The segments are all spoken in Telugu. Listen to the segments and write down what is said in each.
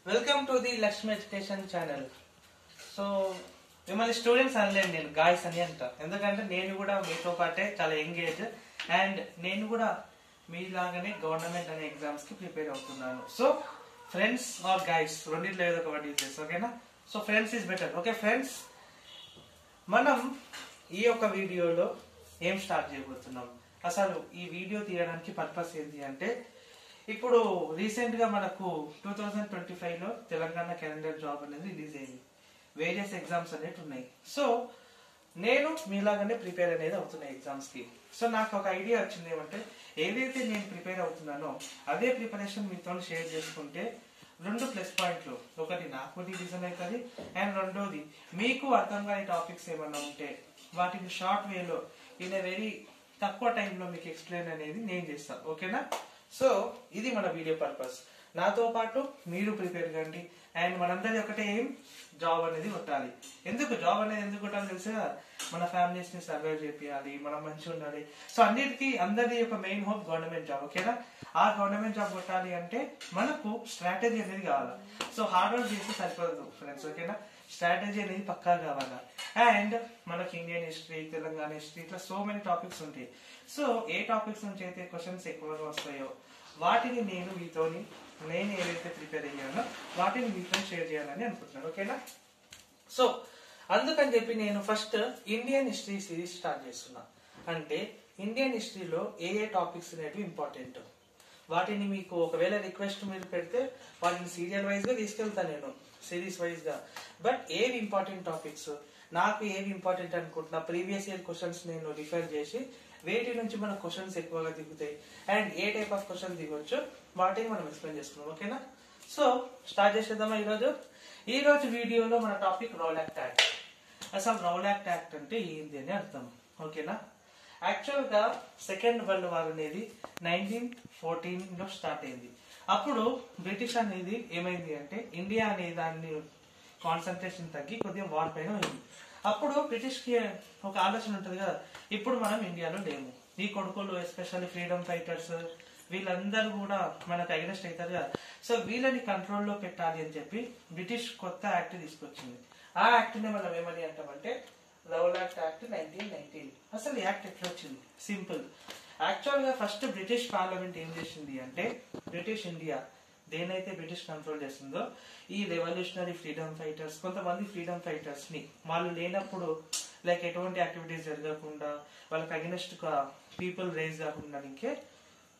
Welcome to the Lakshmi Education channel. So, మిమ్మల్ని స్టూడెంట్స్ అనలేను, నేను గాయస్ అని అంట. ఎందుకంటే నేను కూడా మీతో పాటే చాలా ఎంగేజ్ అండ్ నేను కూడా మీలాగానే గవర్నమెంట్ అనే ఎగ్జామ్స్ కి ప్రిపేర్ అవుతున్నాను. సో ఫ్రెండ్స్ ఆర్ గాయస్ రెండింటిలో ఏదో ఒక వర్డ్ యూజ్ చేస్తాం, ఓకేనా? So friends is better. Okay friends, మనం ఈ యొక్క వీడియోలో ఏం స్టార్ట్ చేయబోతున్నాం, అసలు ఈ వీడియో తీయడానికి పర్పస్ ఏంటి అంటే, ఇప్పుడు రీసెంట్ గా మనకు 2025 లో తెలంగాణ క్యాలెండర్ జాబ్ అనేది రిలీజ్ అయింది. వేరియస్ ఎగ్జామ్స్ అనేవి ఉన్నాయి. సో నేను మీలాగానే ప్రిపేర్ అనేది అవుతున్నాయి ఎగ్జామ్స్ కి. సో నాకు ఒక ఐడియా వచ్చింది ఏమంటే, ఏదైతే నేను ప్రిపేర్ అవుతున్నానో అదే ప్రిపరేషన్ మీతో షేర్ చేసుకుంటే రెండు ప్లస్ పాయింట్లు, ఒకటి నాకు రివిజన్ అవుతుంది అండ్ రెండోది మీకు అర్థం కాని టాపిక్స్ ఏమన్నా ఉంటే వాటిని షార్ట్ వేలో ఇన్ ఏ వెరీ తక్కువ టైంలో మీకు ఎక్స్ప్లెయిన్ అనేది నేను చేస్తాను, ఓకేనా? సో ఇది మన వీడియో పర్పస్. నాతో పాటు మీరు ప్రిపేర్ కండి అండ్ మనందరి ఒకటే ఏం, జాబ్ అనేది కొట్టాలి. ఎందుకు జాబ్ అనేది ఎందుకు కొట్టాలి తెలుసా? మన ఫ్యామిలీస్ ని సర్వైవ్ చేయాలి, మనం మంచిగా ఉండాలి. సో అన్నిటికీ అందరి యొక్క మెయిన్ హోప్ గవర్నమెంట్ జాబ్, ఓకేనా? ఆ గవర్నమెంట్ జాబ్ కొట్టాలి అంటే మనకు స్ట్రాటజీ అనేది కావాలి. సో హార్డ్ వర్క్ చేస్తే సరిపోదు ఫ్రెండ్స్, ఓకేనా? స్ట్రాటజీ అనేది పక్కా కావాలి. అండ్ మనకి ఇండియన్ హిస్టరీ, తెలంగాణ హిస్టరీ, ఇట్లా సో మెనీ టాపిక్స్ ఉంటాయి. సో ఏ టాపిక్స్ నుంచి అయితే క్వశ్చన్స్ ఎక్కువగా వస్తాయో వాటిని నేను ఏదైతే ప్రిపేర్ అయ్యానో వాటిని మీతో షేర్ చేయాలని అనుకుంటున్నాను, ఓకేనా? సో అందుకని చెప్పి నేను first Indian history series start చేస్తున్నా. అంటే ఇండియన్ హిస్టరీలో ఏ టాపిక్స్ అనేవి ఇంపార్టెంట్, వాటిని మీకు ఒకవేళ రిక్వెస్ట్ మీరు పెడితే వాటిని సీరియల్ వైజ్ గా తీసుకెళ్తాను నేను, సిరీస్ వైజ్ గా. బట్ ఏవి ఇంపార్టెంట్ టాపిక్స్, నాకు ఏవి ఇంపార్టెంట్ అనుకుంటున్నా, ప్రీవియస్ ఇయర్ క్వశ్చన్స్ నేను రిఫర్ చేసి వేటి నుంచి మన క్వశ్చన్స్ ఎక్కువగా దిగుతాయి అండ్ ఏ టైప్ ఆఫ్ క్వశ్చన్ దిగొచ్చు వాటిని మనం ఎక్స్ప్లెయిన్ చేసుకున్నాం, ఓకేనా? సో స్టార్ట్ చేసేద్దామా ఈ రోజు వీడియోలో మన టాపిక్ రౌల్ యాక్ట్ యాక్ట్. అసలు రౌల్ యాక్ట్ యాక్ట్ అంటే ఏంటి అని అర్థం, ఓకేనా? యాక్చువల్ గా సెకండ్ వరల్డ్ వార్ అనేది 1914 లో స్టార్ట్ అయింది. అప్పుడు బ్రిటిష్ అనేది ఏమైంది అంటే, ఇండియా అనే దాన్ని కాన్సన్ట్రేషన్ తగ్గి కొద్దిగా వార్ పైన అయింది. అప్పుడు బ్రిటిష్ కి ఒక ఆలోచన ఉంటుంది కదా, ఇప్పుడు మనం ఇండియాలో లేము, ఈ కొడుకులు ఎస్పెషల్లీ ఫ్రీడమ్ ఫైటర్స్ వీళ్ళందరూ కూడా మనకు అగెన్స్ట్ అవుతారు కదా. సో వీళ్ళని కంట్రోల్లో పెట్టాలి అని చెప్పి బ్రిటిష్ కొత్త యాక్ట్ తీసుకొచ్చింది. ఆ యాక్ట్ ని మనం ఏమని అంటామంటే రౌల్ యాక్ట్ యాక్ట్ 1919. అసలు యాక్ట్ ఎట్లా వచ్చింది? సింపుల్. యాక్చువల్ గా ఫస్ట్ బ్రిటిష్ పార్లమెంట్ ఏం చేసింది అంటే, బ్రిటిష్ ఇండియా దేనైతే బ్రిటిష్ కంట్రోల్ చేస్తుందో ఈ రెవల్యూషనరీ ఫ్రీడమ్ ఫైటర్స్, కొంతమంది ఫ్రీడమ్ ఫైటర్స్ ని వాళ్ళు లేనప్పుడు లైక్ ఎటువంటి యాక్టివిటీస్ జరగకుండా వాళ్ళకి అగెన్స్ట్ పీపుల్ రేజ్ కాకుండా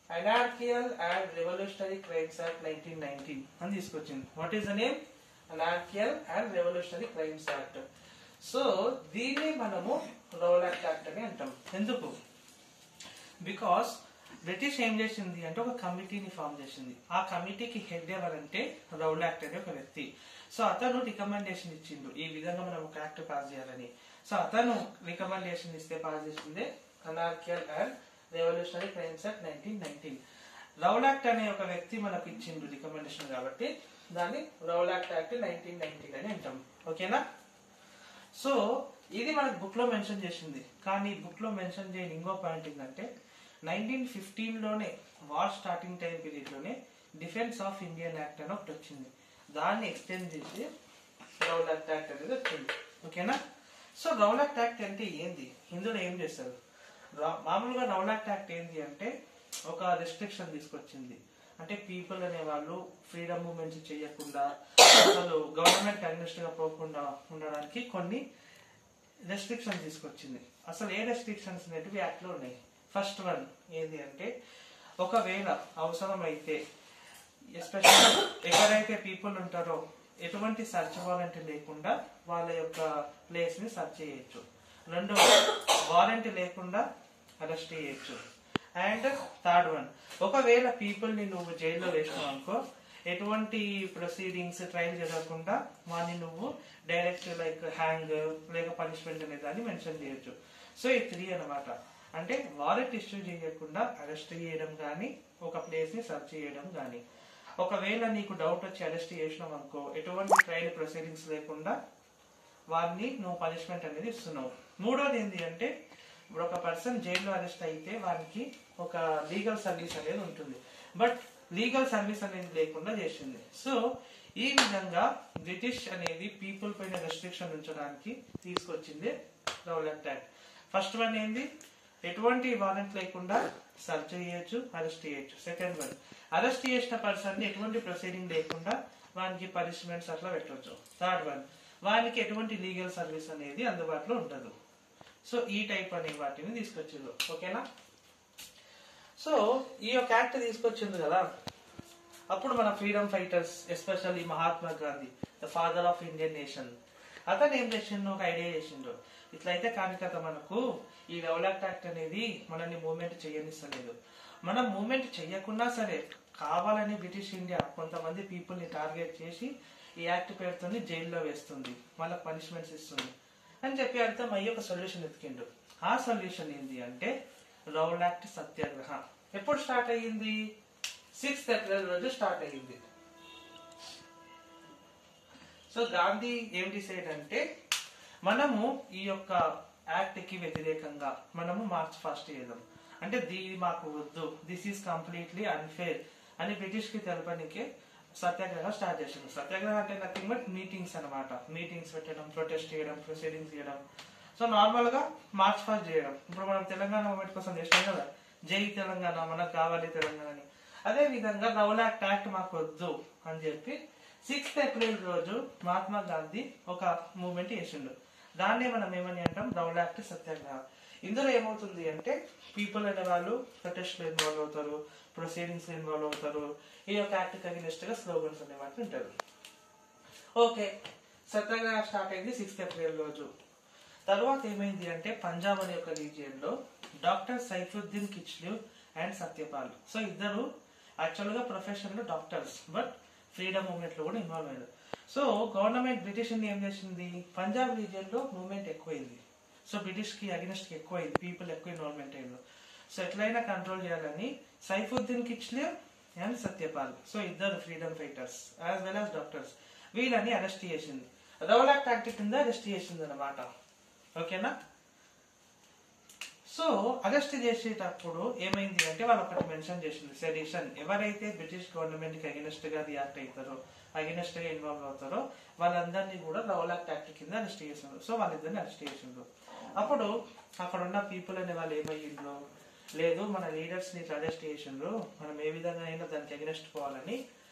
anarchical and revolutionary crimes act 1919 అని తీసుకొచ్చింది. What is the name? Anarchical and revolutionary crimes act. So దీన్ని మనము రౌల్ యాక్ట్ యాక్ట్ అని అంటాం. ఎందుకు? బికాస్ బ్రిటిష్ ఏం చేసింది అంటే ఒక కమిటీని ఫామ్ చేసింది. ఆ కమిటీకి హెడ్ ఎవరంటే రౌల్ యాక్ట్ అనే ఒక వ్యక్తి. సో అతను రికమెండేషన్ ఇచ్చిండు, ఈ విధంగా మనం ఒక యాక్ట్ పాస్ చేయాలని. సో అతను రికమెండేషన్ ఇస్తే పాస్ చేసిందే anarchical and revolutionary crimes act 1919. Rowlatt act అనే ఒక వ్యక్తి మనకు ఇచ్చిండు రికమెండేషన్, కాబట్టి దాన్ని రౌల్ యాక్ట్ యాక్ట్ 1919 అని అంటాం, ఓకేనా? సో ఇది మనకు బుక్ లో మెన్షన్ చేసింది. కానీ బుక్ లో మెన్షన్ చేయని ఇంకో పాయింట్ ఏంటంటే, 1915 లోనే వార్ స్టార్టింగ్ టైం పీరియడ్ లోనే డిఫెన్స్ ఆఫ్ ఇండియన్ యాక్ట్ అని ఒకటి వచ్చింది. దాన్ని ఎక్స్టెండ్ చేసి రౌల్ యాక్ట్ యాక్ట్ అనేది వచ్చింది, ఓకేనా? సో రౌల్ యాక్ట్ యాక్ట్ అంటే ఏంది, ఇందులో ఏం చేస్తారు? మామూలుగా రౌల్ యాక్ట్ యాక్ట్ ఏంది అంటే ఒక రెస్ట్రిక్షన్ తీసుకొచ్చింది. అంటే పీపుల్ అనే వాళ్ళు ఫ్రీడమ్ మూవ్మెంట్స్ చేయకుండా, అసలు గవర్నమెంట్ అగ్నెస్ట్ గా పోకుండా ఉండడానికి కొన్ని రెస్ట్రిక్షన్ తీసుకొచ్చింది. అసలు ఏ రెస్ట్రిక్షన్స్ అనేటివి యాక్ట్ లో ఉన్నాయి? ఫస్ట్ వన్ ఏంటి అంటే, ఒకవేళ అవసరం అయితే ఎస్పెషల్లీ ఎక్కడైతే పీపుల్ ఉంటారో ఎటువంటి సర్చ్ వారెంట్ లేకుండా వాళ్ళ యొక్క ప్లేస్ ని సర్చ్ చేయొచ్చు. రెండో, వారెంట్ లేకుండా అరెస్ట్ చేయొచ్చు. అండ్ థర్డ్ వన్, ఒకవేళ పీపుల్ ని నువ్వు జైల్లో వేసినావు అనుకో, ఎటువంటి ప్రొసీడింగ్స్ ట్రయల్ జరగకుండా వాడిని నువ్వు డైరెక్ట్ లైక్ హ్యాంగ్ లేక పనిష్మెంట్ అనే దాన్ని మెన్షన్ చేయొచ్చు. సో ఈ 3 అనమాట. అంటే వారెంట్ ఇష్యూ చేయకుండా అరెస్ట్ చేయడం కానీ, ఒక ప్లేస్ ని సర్చ్ చేయడం కానీ. ఒకవేళ నీకు డౌట్ వచ్చి అరెస్ట్ చేసినావు అనుకో, ఎటువంటి ట్రయల్ ప్రొసీడింగ్స్ లేకుండా వారిని నువ్వు పనిష్మెంట్ అనేది ఇస్తున్నావు. మూడోది ఏంటి అంటే, ఇప్పుడు ఒక పర్సన్ జైల్లో అరెస్ట్ అయితే వారికి ఒక లీగల్ సర్వీస్ అనేది ఉంటుంది. బట్ లీగల్ సర్వీస్ అనేది లేకుండా చేసింది. సో ఈ విధంగా బ్రిటిష్ అనేది పీపుల్ పైన రెస్ట్రిక్షన్ ఉంచడానికి తీసుకొచ్చింది రౌలట్ యాక్ట్. ఫస్ట్ వన్ ఏంది, ఎటువంటి వారెంట్ లేకుండా సర్చ్ చేయొచ్చు, అరెస్ట్ చేయొచ్చు. సెకండ్ వన్, అరెస్ట్ చేసిన పర్సన్ ని ఎటువంటి ప్రొసీడింగ్ లేకుండా వానికి పనిష్మెంట్స్ అట్లా పెట్టవచ్చు. థర్డ్ వన్, వానికి ఎటువంటి లీగల్ సర్వీస్ అనేది అందుబాటులో ఉండదు. సో ఈ టైప్ అనే వాటిని తీసుకొచ్చింది. ఓకేనా? సో ఈ యొక్క యాక్ట్ తీసుకొచ్చింది కదా, అప్పుడు మన freedom fighters, especially Mahatma Gandhi, the father of Indian nation, అతను ఏం చేసిండు, ఒక ఐడియా చేసిండు. ఇట్లయితే కాని కదా మనకు ఈ రౌలట్ యాక్ట్ అనేది మనల్ని మూవ్మెంట్ చేయనిస్తలేదు. మనం మూవ్మెంట్ చెయ్యకున్నా సరే కావాలని బ్రిటిష్ ఇండియా కొంతమంది పీపుల్ ని టార్గెట్ చేసి ఈ యాక్ట్ పేరుతో జైల్లో వేస్తుంది, వాళ్ళకి పనిష్మెంట్స్ ఇస్తుంది అని చెప్పి అర్థమయ్యి ఒక సొల్యూషన్ ఎత్తికిండు. ఆ సొల్యూషన్ ఏంటి అంటే రౌలట్ సత్యాగ్రహ. ఎప్పుడు స్టార్ట్ అయ్యింది? 6th ఏప్రిల్ రోజు స్టార్ట్ అయ్యింది. సో గాంధీ ఏం డిసైడ్ అంటే మనము ఈ యొక్క యాక్ట్ కి వ్యతిరేకంగా మనము మార్చ్ ఫాస్ట్ చేద్దాం, అంటే దీని మాకు వద్దు, దిస్ ఈస్ కంప్లీట్లీ అన్ఫేర్ అని బ్రిటిష్ కి తెలపడానికి సత్యాగ్రహం స్టార్ట్ చేసింది. సత్యాగ్రహం అంటే నథింగ్ బట్ మీటింగ్స్ అనమాట. మీటింగ్స్ పెట్టడం, ప్రొటెస్ట్ చేయడం, ప్రొసీడింగ్స్ చేయడం. సో నార్మల్ గా మార్చ్ ఫాస్ట్ చేయడం. ఇప్పుడు మనం తెలంగాణ మూవ్మెంట్ కోసం చేసినాం కదా, జై తెలంగాణ, మనకు కావాలి తెలంగాణ అని. అదే విధంగా రౌలట్ యాక్ట్ మాకు వద్దు అని చెప్పి 6th ఏప్రిల్ రోజు మహాత్మా గాంధీ ఒక మూవ్మెంట్ చేసిండు. దాన్నే మనం ఏమని అంటాం, రౌలట్ సత్యాగ్రహ. ఇందులో ఏమవుతుంది అంటే పీపుల్ అనే వాళ్ళు ప్రొటెస్ట్ లో ఇన్వాల్వ్ అవుతారు, ప్రొసీడింగ్స్ లో ఇన్వాల్వ్ అవుతారు, ఈ యొక్క యాక్ట్ అగైనెస్ట్ గా స్లోగన్స్ అనే వాటి ఉంటారు. ఓకే, సత్యాగ్రహ స్టార్ట్ అయింది 6th ఏప్రిల్ రోజు. తర్వాత ఏమైంది అంటే పంజాబ్ అనే ఒక రీజియన్ లో doctor Saifuddin Kitchlew and Satyapal, so ఇద్దరు యాక్చువల్ గా ప్రొఫెషన్ లో డాక్టర్స్, బట్ ఫ్రీడమ్ మూవ్మెంట్ లో కూడా ఇన్వాల్వ్ అయ్యారు. సో గవర్నమెంట్ బ్రిటిష్ ఏం చేసింది, పంజాబ్ రీజియన్ లో మూవ్మెంట్ ఎక్కువైంది. సో బ్రిటిష్ కి అగెనిస్ట్ కి ఎక్కువైంది, పీపుల్ ఎక్కువ ఇన్వాల్వ్మెంట్ అయ్యారు. సో ఎట్లయినా కంట్రోల్ చేయాలని సైఫుద్దీన్ కిచ్లూ అండ్ సత్యపాల్, సో ఇద్దరు freedom fighters as well as doctors, వీళ్ళని అరెస్ట్ చేసింది. రౌలట్ యాక్ట్ కింద అరెస్ట్ చేసింది అనమాట. ఓకేనా? సో అరెస్ట్ చేసేటప్పుడు ఏమైంది అంటే వాళ్ళు ఒకటి మెన్షన్ చేసింది, సెడిషన్. ఎవరైతే బ్రిటిష్ గవర్నమెంట్ కి అగెనిస్ట్ గా రియాక్ట్ అవుతారో, అగెనిస్ట్ గా ఇన్వాల్వ్ అవుతారో వాళ్ళందరినీ కూడా రౌలట్ యాక్ట్ కింద అరెస్ట్ చేసిండ్రు. సో వాళ్ళిద్దరిని అరెస్ట్ చేసిండ్రు. అప్పుడు అక్కడ ఉన్న పీపుల్ అనే వాళ్ళు ఏమయ్యిండ్రు, లేదు మన లీడర్స్ ని అరెస్ట్ చేసిండ్రు, మనం ఏ విధంగా అయినా దానికి అగెనిస్ట్ పోవాలని.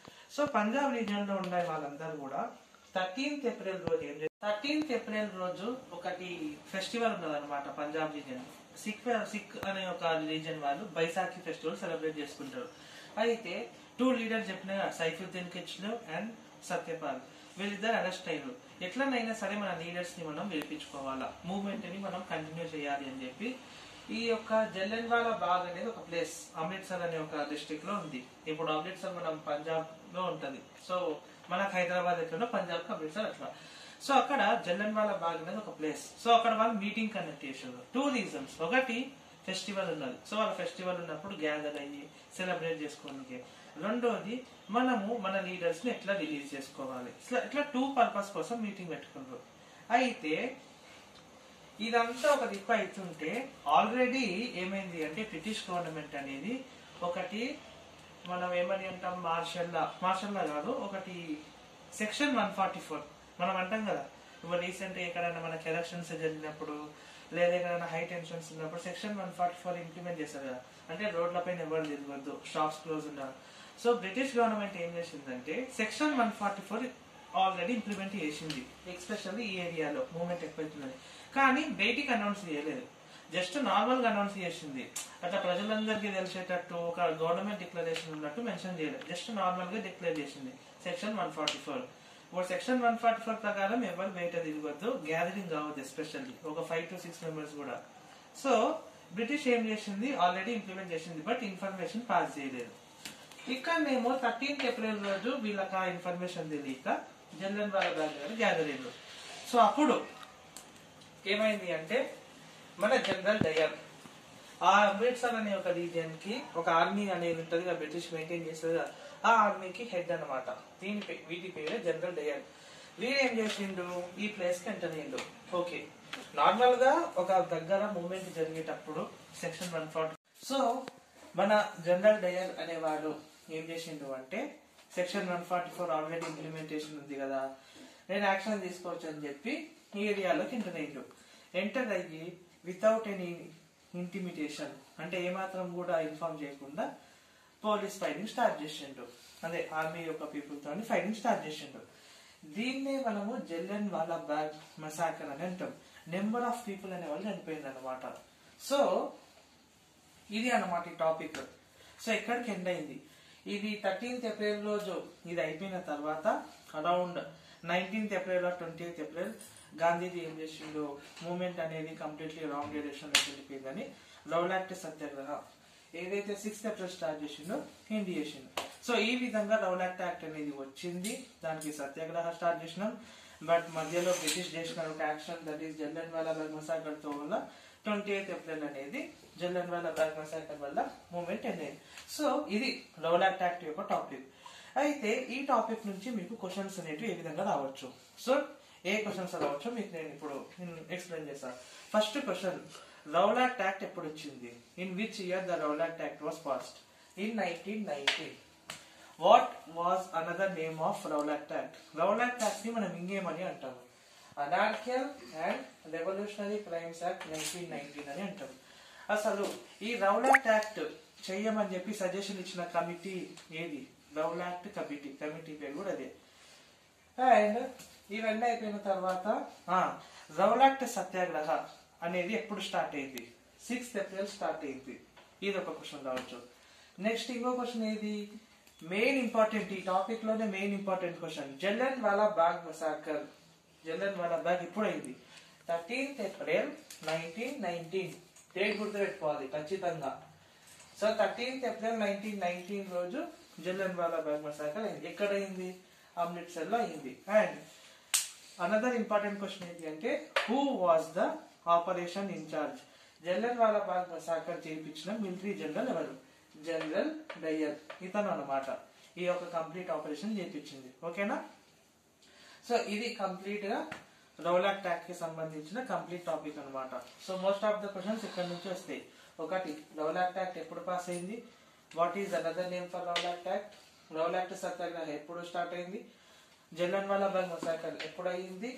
సో పంజాబ్ రీజియన్ లో ఉన్న వాళ్ళందరూ కూడా 13th ఏప్రిల్ రోజు 13th ఏప్రిల్ రోజు ఒకటి ఫెస్టివల్ ఉన్నది అనమాట పంజాబ్ రీజియన్. సిక్ అనే ఒక రీజియన్ వాళ్ళు బైసాఖి ఫెస్టివల్ సెలబ్రేట్ చేసుకుంటారు. అయితే 2 లీడర్స్ చెప్పిన సైఫుద్దీన్ కిచ్లూ అండ్ సత్యపాల్, వీళ్ళిద్దరు అరెస్ట్ అయ్యారు. ఎట్లనైనా సరే మన లీడర్స్ ని మనం విడిపించుకోవాలా, మూవ్మెంట్ ని మనం కంటిన్యూ చేయాలి అని చెప్పి ఈ యొక్క జలియన్వాలా బాగ్ అనేది ఒక ప్లేస్ అమృత్సర్ అనే ఒక డిస్ట్రిక్ట్ లో ఉంది. ఇప్పుడు అమృత్సర్ మనం పంజాబ్ లో ఉంటది. సో మనకు హైదరాబాద్ ఎట్లా పంజాబ్ కి అమృత్సర్ అట్లా. సో అక్కడ జలియన్వాలా బాగ్ అనేది ఒక ప్లేస్. సో అక్కడ వాళ్ళు మీటింగ్ కండక్ట్ చేశారు. 2 రీజన్స్, ఒకటి ఫెస్టివల్ ఉన్నది, సో వాళ్ళ ఫెస్టివల్ ఉన్నప్పుడు గ్యాదర్ అయ్యి సెలబ్రేట్ చేసుకోవడానికి. రెండోది మనము మన లీడర్స్ ని ఎట్లా రిలీజ్ చేసుకోవాలి, ఇట్లా 2 పర్పస్ కోసం మీటింగ్ పెట్టుకున్నారు. అయితే ఇదంతా ఒక దిక్కు అవుతుంటే ఆల్రెడీ ఏమైంది అంటే బ్రిటిష్ గవర్నమెంట్ అనేది ఒకటి మనం ఏమని అంటాం, మార్షల్ లా కాదు, ఒకటి సెక్షన్ 144 మనం అంటాం కదా. ఇప్పుడు రీసెంట్ ఎక్కడైనా మనకి ఎలక్షన్స్ జరిగినప్పుడు లేదా ఎక్కడైనా హై టెన్షన్స్ ఉన్నప్పుడు సెక్షన్ 144 ఇంప్లిమెంట్ చేస్తారు కదా, అంటే రోడ్లపైన ఎవరు తిరగద్దు, షాప్స్ క్లోజ్ ఉండాలి. సో బ్రిటిష్ గవర్నమెంట్ ఏం చేసిందంటే సెక్షన్ 144 ఆల్రెడీ ఇంప్లిమెంట్ చేసింది, ఎస్పెషల్లీ ఈ ఏరియాలో మూవ్మెంట్ ఎక్కువైతుందని. కానీ బయటికి అనౌన్స్ చేయలేదు, జస్ట్ నార్మల్ గా అనౌన్స్ చేసింది. అట్లా ప్రజలందరికీ తెలిసేటట్టు ఒక గవర్నమెంట్ డిక్లరేషన్ ఉన్నట్టు మెన్షన్ చేయలేదు, జస్ట్ నార్మల్ గా డిక్లేర్ చేసింది సెక్షన్ 144. ఇప్పుడు సెక్షన్ 144 ప్రకారం ఎవరు బయట తిరగద్దు, గ్యాదరింగ్ కావద్దు, ఎస్పెషల్లీ ఒక 5 to 6 మెంబర్స్ కూడా. సో బ్రిటిష్ ఏం చేసింది, ఆల్రెడీ ఇంప్లిమెంట్ చేసింది, బట్ ఇన్ఫర్మేషన్ పాస్ చేయలేదు. ఇక్కడనేమో 13th ఏప్రిల్ రోజు వీళ్ళకి ఆ ఇన్ఫర్మేషన్ తెలియక జలియన్వాలా బాగ్ గారు గ్యాదర్ అయ్యారు. సో అప్పుడు ఏమైంది అంటే మన జనరల్ డయర్ ఆ అమృత్సర్ అనే ఒక రీజియన్ కి ఒక ఆర్మీ అనేది ఉంటది కదా, బ్రిటిష్ మెయింటైన్ చేస్తుంది కదా, ఆ ఆర్మీకి హెడ్ అనమాట. వీటి పేరే జనరల్ డయర్. వీడు ఏం చేసిండు, ఈ ప్లేస్ కి ఎంటర్ అయ్యిండు. ఓకే, నార్మల్ గా ఒక దగ్గర మూవ్మెంట్ జరిగేటప్పుడు సెక్షన్ 140. సో మన జనరల్ డయర్ అనేవాడు ఏం చేసిండు అంటే సెక్షన్ 144 ఆల్రెడీ ఇంప్లిమెంటేషన్ ఉంది కదా, నేను యాక్షన్ తీసుకోవచ్చు అని చెప్పి ఈ ఏరియాలోకి ఎంటర్ అయ్యి వితౌట్ ఎనీ ఇంటిమిటేషన్ అంటే ఏమాత్రం కూడా ఇన్ఫార్మ్ చేయకుండా పోలీస్ ఫైటింగ్ స్టార్ట్ చేసిండు. అదే ఆర్మీ యొక్క పీపుల్ తోని ఫైటింగ్ స్టార్ట్ చేసిండు. దీన్నే మనము జలియన్ వాలా బాగ్ మసాకర్ అని అంటాం. నెంబర్ ఆఫ్ పీపుల్ అనే వాళ్ళు చనిపోయింది అనమాట. సో ఇది అన్నమాట ఈ టాపిక్. సో ఎక్కడికి ఎండ్ అయింది ఇది 13th ఏప్రిల్ రోజు ఇది అయిపోయిన తర్వాత around 19th April 20th April Gandhiji ఏం చేసిండు, మూవ్మెంట్ అనేది కంప్లీట్లీ రాంగ్ డైరెక్షన్ లో వెళ్ళిపోయిందని రౌలాక్ట్ సత్యాగ్రహ ఏదైతే 6th ఏప్రిల్ స్టార్ట్ చేసిండో ఎండ్ చేసిండు. సో ఈ విధంగా రౌలాక్ట్ యాక్ట్ అనేది వచ్చింది, దానికి సత్యాగ్రహ స్టార్ట్ చేసినాం. బట్ మధ్యలో బ్రిటిష్ చేసిన ఒక action that is Jallianwala Bagh massacre తో వల్ల 28th ఏప్రిల్ అనేది జలియన్ వాలా బాగ్ మసాకర్ వల్ల మూవ్మెంట్ ఎండ్ అయింది. సో ఇది రౌలాక్ట్ యాక్ట్ యొక్క టాపిక్. అయితే ఈ టాపిక్ నుంచి మీకు క్వశ్చన్స్ అనేవి ఏ విధంగా రావచ్చు, సో ఏ క్వశ్చన్స్ రావచ్చు మీకు నేను ఇప్పుడు ఎక్స్ప్లెయిన్ చేస్తాను. ఫస్ట్ క్వశ్చన్, రౌలాక్ట్ యాక్ట్ ఎప్పుడు వచ్చింది? In which year the Rowlatt act was passed? In 1919. What was another name of Rowlatt act? Rowlatt act ని మనం ఇంకేమని అంటాము? Anarchical and revolutionary crimes act 1919 అని అంటాం. అసలు ఈ రౌలాక్ట్ యాక్ట్ చెయ్యమని చెప్పి సజెషన్ ఇచ్చిన కమిటీ ఏది? రౌలాక్ట్ కమిటీ పేరు కూడా అదే. అండ్ ఇవన్నీ అయిపోయిన తర్వాత రౌలాక్ట్ సత్యాగ్రహ అనేది ఎప్పుడు స్టార్ట్ అయింది? 6th ఏప్రిల్ స్టార్ట్ అయింది. ఇది ఒక క్వశ్చన్ రావచ్చు. నెక్స్ట్ ఇంకో క్వశ్చన్ ఏది? మెయిన్ ఇంపార్టెంట్, ఈ టాపిక్ లోనే మెయిన్ ఇంపార్టెంట్ క్వశ్చన్, జలియన్ వాలా బాగ్ మసాకర్, జలియన్ వాలా బాగ్ ఎప్పుడు అయింది? 13th April 1919. డేట్ గుర్తుపెట్టుకోవాలి ఖచ్చితంగా. సో 13th ఏప్రిల్ 1919 రోజు జలియన్ వాలా బాగ్ మసాకర్ అయింది. ఎక్కడ అయింది? అమృత్సర్ లో అయింది. అండ్ అనదర్ ఇంపార్టెంట్ క్వశ్చన్ ఏంటి అంటే, who was the operation incharge? Jallianwala Bagh massacre చేయించిన మిలిటరీ జనరల్ ఎవరు? జనరల్ డయర్, ఇతను అన్నమాట ఈ యొక్క కంప్లీట్ ఆపరేషన్ చేయించింది. ఓకేనా? సో ఇది కంప్లీట్ గా రౌలాక్ట్ యాక్ట్ కి సంబంధించిన కంప్లీట్ టాపిక్ అన్నమాట. So most of the questions ఇక్కడ నుంచి వస్తాయి. ఒకటి, రౌలాక్ట్ యాక్ట్ ఎప్పుడు పాస్ అయింది? What is another name for Rowlatt act? Rowlatt Satyagraha ఎప్పుడు స్టార్ట్ అయింది? జలియన్ వాలా బాగ్ మసాకర్ ఎప్పుడు అయింది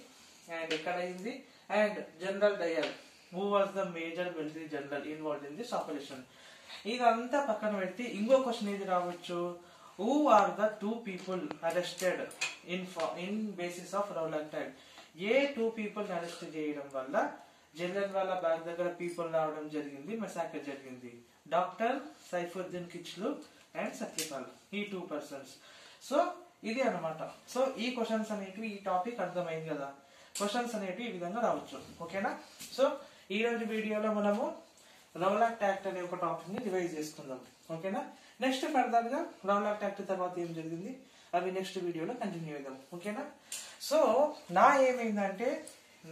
అండ్ ఎక్కడ అయింది? And general Dyer, who was the major military general involved in this operation? ఇదంతా పక్కన పెడితే ఇంకో క్వశ్చన్ ఏది రావచ్చు? Who are the 2 people arrested in basis of Rowlatt act? ఏ 2 people అరెస్ట్ చేయడం వల్ల జలియన్ వాలా బాగ్ దగ్గర పీపుల్ రావడం జరిగింది, మసాకర్ జరిగింది? డాక్టర్ సైఫుద్దీన్ కిచ్లు అండ్ సత్యపాల్, ఈ 2 persons. సో ఇది అన్నమాట. సో ఈ క్వశ్చన్స్ అనేటివి, ఈ టాపిక్ అర్థమైంది కదా, క్వశ్చన్స్ అనేటివి ఈ విధంగా రావచ్చు. ఓకేనా? సో ఈ రోజు వీడియోలో మనము రౌలాక్ట్ యాక్ట్ అనే ఒక టాపిక్ ని రివైజ్ చేసుకుందాం. ఓకేనా? నెక్స్ట్ ఫర్దర్ గా రౌలాక్ట్ యాక్ట్ తర్వాత ఏం జరిగింది అవి నెక్స్ట్ వీడియోలో కంటిన్యూ చేద్దాం. ఓకేనా? సో నా ఏమైందంటే,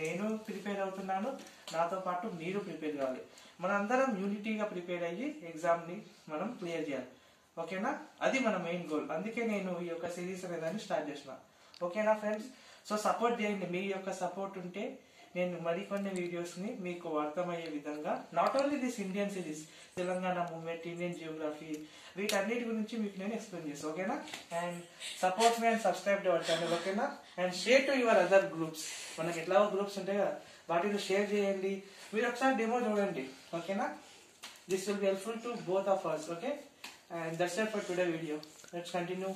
నేను ప్రిపేర్ అవుతున్నాను, నాతో పాటు మీరు ప్రిపేర్ కావాలి. మనందరం యూనిటీగా ప్రిపేర్ అయ్యి ఎగ్జామ్ ని మనం క్లియర్ చేయాలి. ఓకేనా? అది మన మెయిన్ గోల్. అందుకే నేను ఈ యొక్క సిరీస్ అనేదాన్ని స్టార్ట్ చేసిన. ఓకేనా ఫ్రెండ్స్? సో సపోర్ట్ చేయండి. మీ యొక్క సపోర్ట్ ఉంటే నేను మరికొన్ని వీడియోస్ ని మీకు అర్థమయ్యే విధంగా, not only this Indian series, Telangana movement, Indian geography, వీటన్నిటి గురించి మీకు నేను ఎక్స్ప్లెయిన్ చేస్తాను. ఓకేనా? And support me and subscribe to our channel. ఓకేనా? And share to your other groups. మనకి ఎట్లాగో గ్రూప్స్ ఉంటాయి కదా, వాటిని షేర్ చేయండి. మీరు ఒకసారి డెమో చూడండి. ఓకేనా? This will be helpful to both of us. Okay? And that's it for today's video. Let's continue.